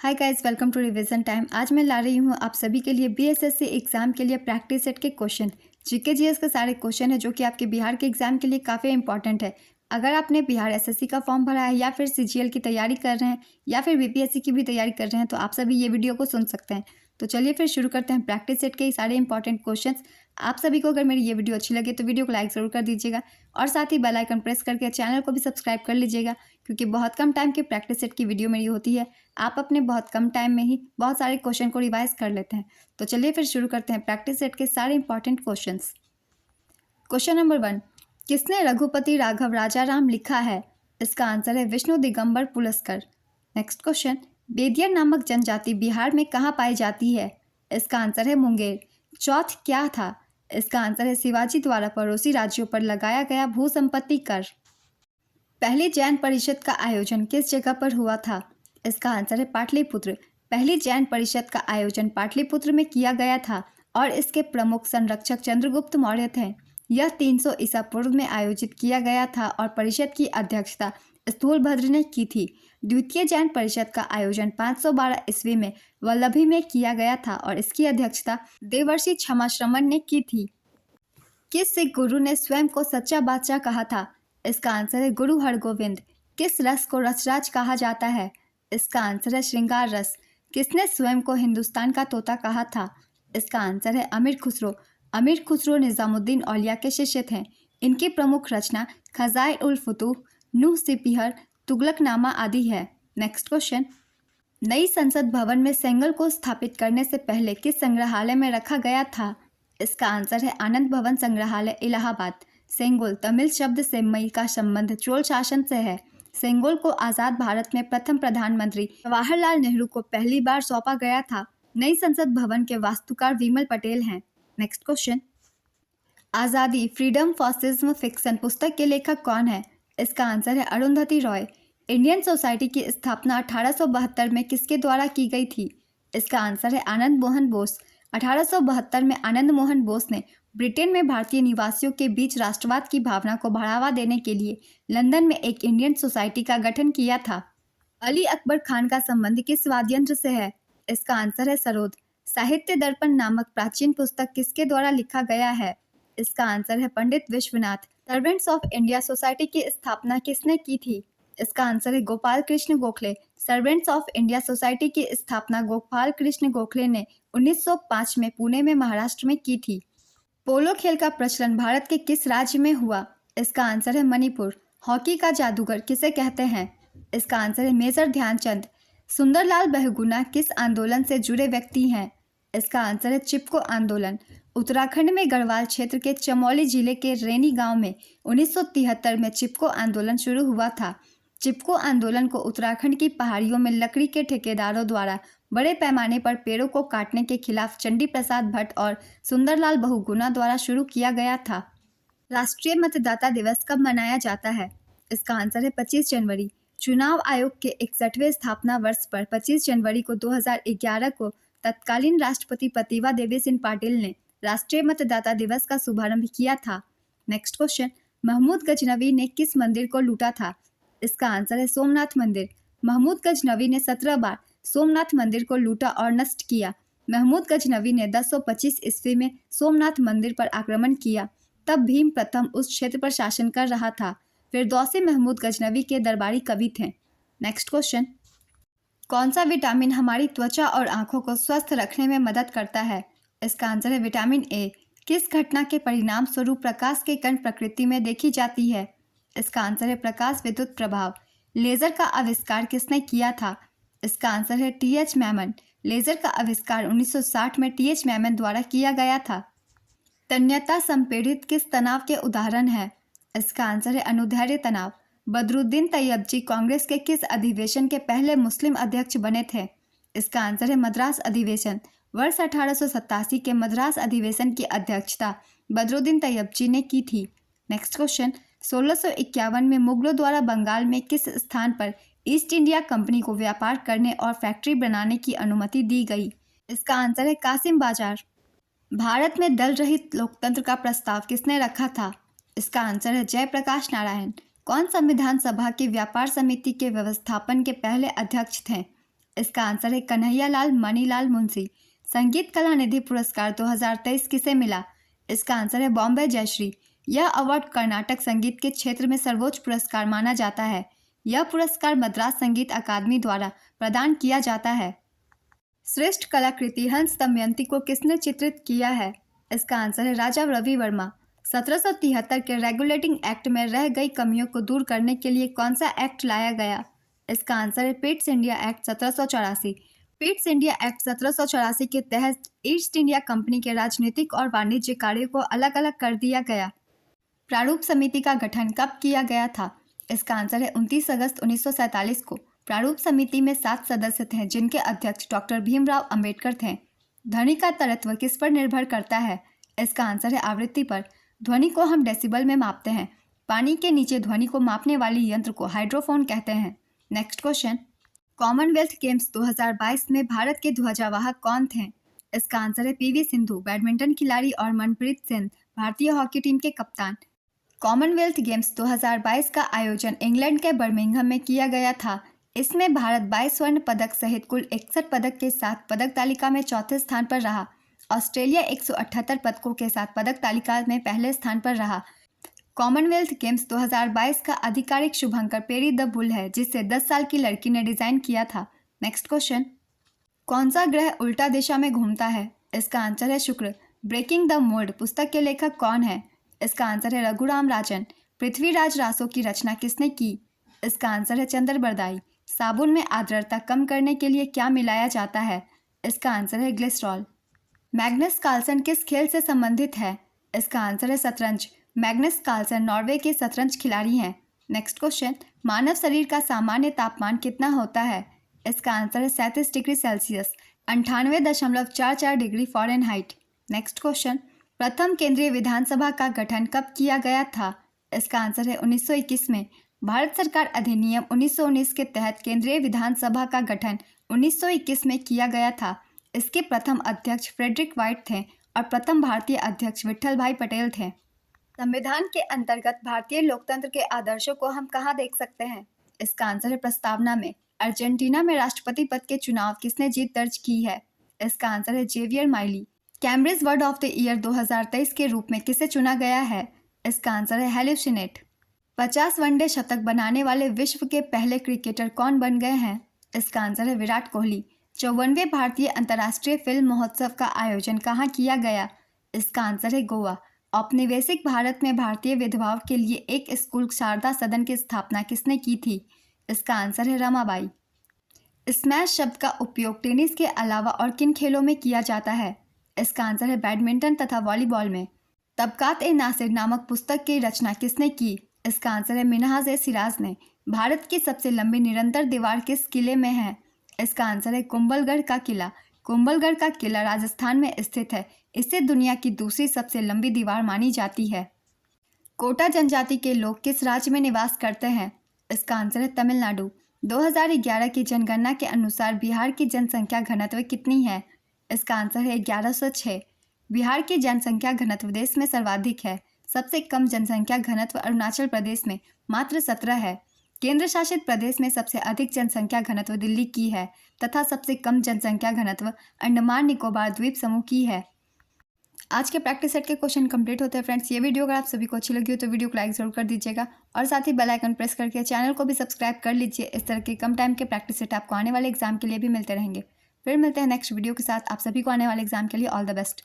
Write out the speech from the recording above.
Hi guys, welcome to revision time. आज मैं ला रही हूँ आप सभी के लिए बीएसएससी एग्जाम के लिए प्रैक्टिस सेट के क्वेश्चन। जीके जीएस के सारे क्वेश्चन है जो कि आपके बिहार के एग्जाम के लिए काफ़ी इंपॉर्टेंट है। अगर आपने बिहार एसएससी का फॉर्म भरा है या फिर सीजीएल की तैयारी कर रहे हैं या फिर बीपीएससी की भी तैयारी कर रहे हैं तो आप सभी ये वीडियो को सुन सकते हैं। तो चलिए फिर शुरू करते हैं प्रैक्टिस सेट के सारे इंपॉर्टेंट क्वेश्चन। आप सभी को अगर मेरी ये वीडियो अच्छी लगे तो वीडियो को लाइक ज़रूर कर दीजिएगा और साथ ही बेल आइकन प्रेस करके चैनल को भी सब्सक्राइब कर लीजिएगा, क्योंकि बहुत कम टाइम की प्रैक्टिस सेट की वीडियो मेरी होती है। आप अपने बहुत कम टाइम में ही बहुत सारे क्वेश्चन को रिवाइज कर लेते हैं। तो चलिए फिर शुरू करते हैं प्रैक्टिस सेट के सारे इंपॉर्टेंट क्वेश्चंस। क्वेश्चन नंबर 1, किसने रघुपति राघव राजा राम लिखा है? इसका आंसर है विष्णु दिगंबर पुलस्कर। नेक्स्ट क्वेश्चन, बेदिया नामक जनजाति बिहार में कहाँ पाई जाती है? इसका आंसर है मुंगेर। चौथ क्या था? इसका आंसर है शिवाजी द्वारा पड़ोसी राज्यों पर लगाया गया भू संपत्ति कर। पहली जैन परिषद का आयोजन किस जगह पर हुआ था? इसका आंसर है पाटलिपुत्र। पहली जैन परिषद का आयोजन पाटलिपुत्र में किया गया था और इसके प्रमुख संरक्षक चंद्रगुप्त मौर्य थे। यह 300 ईसा पूर्व में आयोजित किया गया था और परिषद की अध्यक्षता स्थूलभद्र ने की थी। द्वितीय जैन परिषद का आयोजन 512 ईस्वी में वल्लभी में किया गया था और इसकी अध्यक्षता देवर्षि क्षमाश्रमण ने की थी। किस सिख गुरु ने स्वयं को सच्चा बादशाह कहा था? इसका आंसर है गुरु हरगोविंद। किस रस को रसराज कहा जाता है? इसका आंसर है श्रृंगार रस। किसने स्वयं को हिंदुस्तान का तोता कहा था? इसका आंसर है अमीर खुसरो। अमीर खुसरो निजामुद्दीन औलिया के शिष्य थे। इनकी प्रमुख रचना खजाए उल फुतूह, नूह सिपीहर, तुगलकनामा आदि है। नेक्स्ट क्वेश्चन, नई संसद भवन में सेंगल को स्थापित करने से पहले किस संग्रहालय में रखा गया था? इसका आंसर है आनंद भवन संग्रहालय, इलाहाबाद। सेंगोल तमिल शब्द सेम्मई का संबंध चोल शासन से है। सेंगोल को आज़ाद भारत में प्रथम प्रधानमंत्री जवाहरलाल नेहरू को पहली बार सौंपा गया था। नई संसद भवन के वास्तुकार विमल पटेल हैं। नेक्स्ट क्वेश्चन, आज़ादी फ्रीडम फासिज्म फिक्शन पुस्तक के लेखक कौन है? इसका आंसर है अरुंधति रॉय। इंडियन सोसाइटी की स्थापना 1872 में किसके द्वारा की गई थी? इसका आंसर है आनंद मोहन बोस। 1872 में आनंद मोहन बोस ने ब्रिटेन में भारतीय निवासियों के बीच राष्ट्रवाद की भावना को बढ़ावा देने के लिए लंदन में एक इंडियन सोसाइटी का गठन किया था। अली अकबर खान का संबंध किस वाद्ययंत्र से है? इसका आंसर है सरोद। साहित्य दर्पण नामक प्राचीन पुस्तक किसके द्वारा लिखा गया है? इसका आंसर है Pandit Vishwanath. Servants of India society की स्थापना किसने की थी? इसका आंसर है Gopal Krishna Gokhale. Servants of India society की स्थापना गोपाल कृष्ण गोखले ने 1905 में पुणे में महाराष्ट्र में की थी। पोलो खेल का प्रचलन भारत के किस राज्य में हुआ? इसका आंसर है मणिपुर। हॉकी का जादूगर किसे कहते हैं? इसका आंसर है मेजर ध्यानचंद। सुंदरलाल बहुगुणा किस आंदोलन से जुड़े व्यक्ति हैं? इसका आंसर है चिपको आंदोलन। उत्तराखंड में गढ़वाल क्षेत्र के चमोली जिले के रैनी गांव में 1973 में चिपको आंदोलन शुरू हुआ था। चिपको आंदोलन को उत्तराखंड की पहाड़ियों में लकड़ी के ठेकेदारों द्वारा बड़े पैमाने पर पेड़ों को काटने के खिलाफ चंडी प्रसाद भट्ट और सुंदरलाल बहुगुणा द्वारा शुरू किया गया था। राष्ट्रीय मतदाता दिवस कब मनाया जाता है? इसका आंसर है 25 जनवरी। चुनाव आयोग के 61वें स्थापना वर्ष पर 25 जनवरी को 2011 को तत्कालीन राष्ट्रपति प्रतिभा देवी सिंह पाटिल ने राष्ट्रीय मतदाता दिवस का शुभारंभ किया था। नेक्स्ट क्वेश्चन, महमूद गजनवी ने किस मंदिर को लूटा था? इसका आंसर है सोमनाथ मंदिर। महमूद गजनवी ने 17 बार सोमनाथ मंदिर को लूटा और नष्ट किया। महमूद गजनवी ने 1025 ईस्वी में सोमनाथ मंदिर पर आक्रमण किया। तब भीम प्रथम उस क्षेत्र पर शासन कर रहा था। फिरदौसी महमूद गजनवी के दरबारी कवि थे। नेक्स्ट क्वेश्चन, कौन सा विटामिन हमारी त्वचा और आंखों को स्वस्थ रखने में मदद करता है? इसका आंसर है विटामिन ए। किस घटना के परिणाम स्वरूप प्रकाश के कण प्रकृति में देखी जाती है? इसका आंसर है प्रकाश विद्युत प्रभाव। लेजर का आविष्कार किसने किया था? इसका आंसर है टी.एच. मैमन। लेजर का आविष्कार 1960 में टी.एच. मैमन द्वारा किया गया था। तन्यता संपीड़ित किस तनाव के उदाहरण है? इसका आंसर है अनुदैर्ध्य तनाव। बदरुद्दीन तैयबजी कांग्रेस के किस अधिवेशन के पहले मुस्लिम अध्यक्ष बने थे? इसका आंसर है मद्रास अधिवेशन। वर्ष 1887 के मद्रास अधिवेशन की अध्यक्षता बदरुद्दीन तैयबजी ने की थी। नेक्स्ट क्वेश्चन, 1651 में मुगलों द्वारा बंगाल में किस स्थान पर ईस्ट इंडिया कंपनी को व्यापार करने और फैक्ट्री बनाने की अनुमति दी गई? इसका आंसर है कासिम बाजार। भारत में दल रहित लोकतंत्र का प्रस्ताव किसने रखा था? इसका आंसर है जयप्रकाश नारायण। कौन संविधान सभा की व्यापार समिति के व्यवस्थापन के पहले अध्यक्ष थे? इसका आंसर है कन्हैयालाल मणिलाल मुंशी। संगीत कला निधि पुरस्कार 2023 किसे मिला? इसका आंसर है बॉम्बे जयश्री। यह अवार्ड कर्नाटक संगीत के क्षेत्र में सर्वोच्च पुरस्कार माना जाता है। यह पुरस्कार मद्रास संगीत अकादमी द्वारा प्रदान किया जाता है। श्रेष्ठ कलाकृति हंस दमयंती को किसने चित्रित किया है? इसका आंसर है राजा रवि वर्मा। 1773 के रेगुलेटिंग एक्ट में रह गई कमियों को दूर करने के लिए कौन सा एक्ट लाया गया? इसका आंसर है Pitt's India act 1784। Pitt's India act 1784 के तहत ईस्ट इंडिया कंपनी के राजनीतिक और वाणिज्य कार्यों को अलग अलग कर दिया गया। प्रारूप समिति का गठन कब किया गया था? इसका आंसर है 29 अगस्त 1947 को। प्रारूप समिति में 7 सदस्य थे जिनके अध्यक्ष डॉक्टर भीमराव अंबेडकर थे। ध्वनि का तरत्व किस पर निर्भर करता है? इसका आंसर है आवृत्ति पर। ध्वनि को हम डेसिबल में मापते हैं। पानी के नीचे ध्वनि को मापने वाली यंत्र को हाइड्रोफोन कहते हैं। नेक्स्ट क्वेश्चन, कॉमनवेल्थ गेम्स 2022 में भारत के ध्वजावाहक कौन थे? इसका आंसर है पीवी सिंधु, बैडमिंटन खिलाड़ी, और मनप्रीत सिंह, भारतीय हॉकी टीम के कप्तान। कॉमनवेल्थ गेम्स 2022 का आयोजन इंग्लैंड के बर्मिंघम में किया गया था। इसमें भारत 22 स्वर्ण पदक सहित कुल 61 पदक के साथ पदक तालिका में चौथे स्थान पर रहा। ऑस्ट्रेलिया 178 पदकों के साथ पदक तालिका में पहले स्थान पर रहा। कॉमनवेल्थ गेम्स 2022 का आधिकारिक शुभंकर पेरी द बुल है, जिसे 10 साल की लड़की ने डिजाइन किया था। नेक्स्ट क्वेश्चन, कौन सा ग्रह उल्टा दिशा में घूमता है? इसका आंसर है शुक्र। ब्रेकिंग द मोल्ड पुस्तक के लेखक कौन है? इसका आंसर है रघुराम राजन। पृथ्वीराज रासो की रचना किसने की? इसका आंसर है चंद्र बरदाई। साबुन में आर्द्रता कम करने के लिए क्या मिलाया जाता है? इसका आंसर है ग्लिसरॉल। मैग्नस कार्लसन किस खेल से संबंधित है? इसका आंसर है शतरंज। मैग्नस कार्लसन नॉर्वे के शतरंज खिलाड़ी हैं। नेक्स्ट क्वेश्चन, मानव शरीर का सामान्य तापमान कितना होता है? इसका आंसर है 37 degree Celsius, 98.44 degree Fahrenheit. Next question, प्रथम केंद्रीय विधानसभा का गठन कब किया गया था? इसका आंसर है 1921 में। भारत सरकार अधिनियम 1919 के तहत केंद्रीय विधानसभा का गठन 1921 में किया गया था। इसके प्रथम अध्यक्ष फ्रेडरिक वाइट थे और प्रथम भारतीय अध्यक्ष विट्ठल भाई पटेल थे। संविधान के अंतर्गत भारतीय लोकतंत्र के आदर्शों को हम कहाँ देख सकते हैं? इसका आंसर है प्रस्तावना में। अर्जेंटीना में राष्ट्रपति पद के चुनाव किसने जीत दर्ज की है? इसका आंसर है Xavier Milei. Cambridge word of the year 2023 के रूप में किसे चुना गया है? इसका आंसर है हेल्यूसिनेट। 50 वनडे शतक बनाने वाले विश्व के पहले क्रिकेटर कौन बन गए हैं? इसका आंसर है विराट कोहली। 54वें भारतीय अंतर्राष्ट्रीय फिल्म महोत्सव का आयोजन कहाँ किया गया? इसका आंसर है गोवा। औपनिवेशिक भारत में भारतीय विधवाओं के लिए एक स्कूल शारदा सदन की स्थापना किसने की थी? इसका आंसर है रमाबाई। स्मैश शब्द का उपयोग टेनिस के अलावा और किन खेलों में किया जाता है? इसका आंसर है बैडमिंटन तथा वॉलीबॉल में। तबकात ए नासिर नामक पुस्तक की रचना किसने की? इसका आंसर है मिन्हाज ए सिराज ने। भारत की सबसे लंबी निरंतर दीवार किस किले में है? इसका आंसर है कुंभलगढ़ का किला। कुंभलगढ़ का किला राजस्थान में स्थित है। इसे दुनिया की दूसरी सबसे लंबी दीवार मानी जाती है। कोटा जनजाति के लोग किस राज्य में निवास करते हैं? इसका आंसर है तमिलनाडु। 2011 की जनगणना के अनुसार बिहार की जनसंख्या घनत्व कितनी है? इसका आंसर है 1106। बिहार की जनसंख्या घनत्व देश में सर्वाधिक है। सबसे कम जनसंख्या घनत्व अरुणाचल प्रदेश में मात्र 17 है। केंद्र शासित प्रदेश में सबसे अधिक जनसंख्या घनत्व दिल्ली की है तथा सबसे कम जनसंख्या घनत्व अंडमान निकोबार द्वीप समूह की है। आज के प्रैक्टिस सेट के क्वेश्चन कंप्लीट होते हैं फ्रेंड्स। ये वीडियो अगर आप सभी को अच्छी लगी हो तो वीडियो को लाइक जरूर कर दीजिएगा और साथ ही बेल आइकन प्रेस करके चैनल को भी सब्सक्राइब कर लीजिए। इस तरह के कम टाइम के प्रैक्टिस सेट आपको आने वाले एग्जाम के लिए भी मिलते रहेंगे। फिर मिलते हैं नेक्स्ट वीडियो के साथ। आप सभी को आने वाले एग्जाम के लिए ऑल द बेस्ट।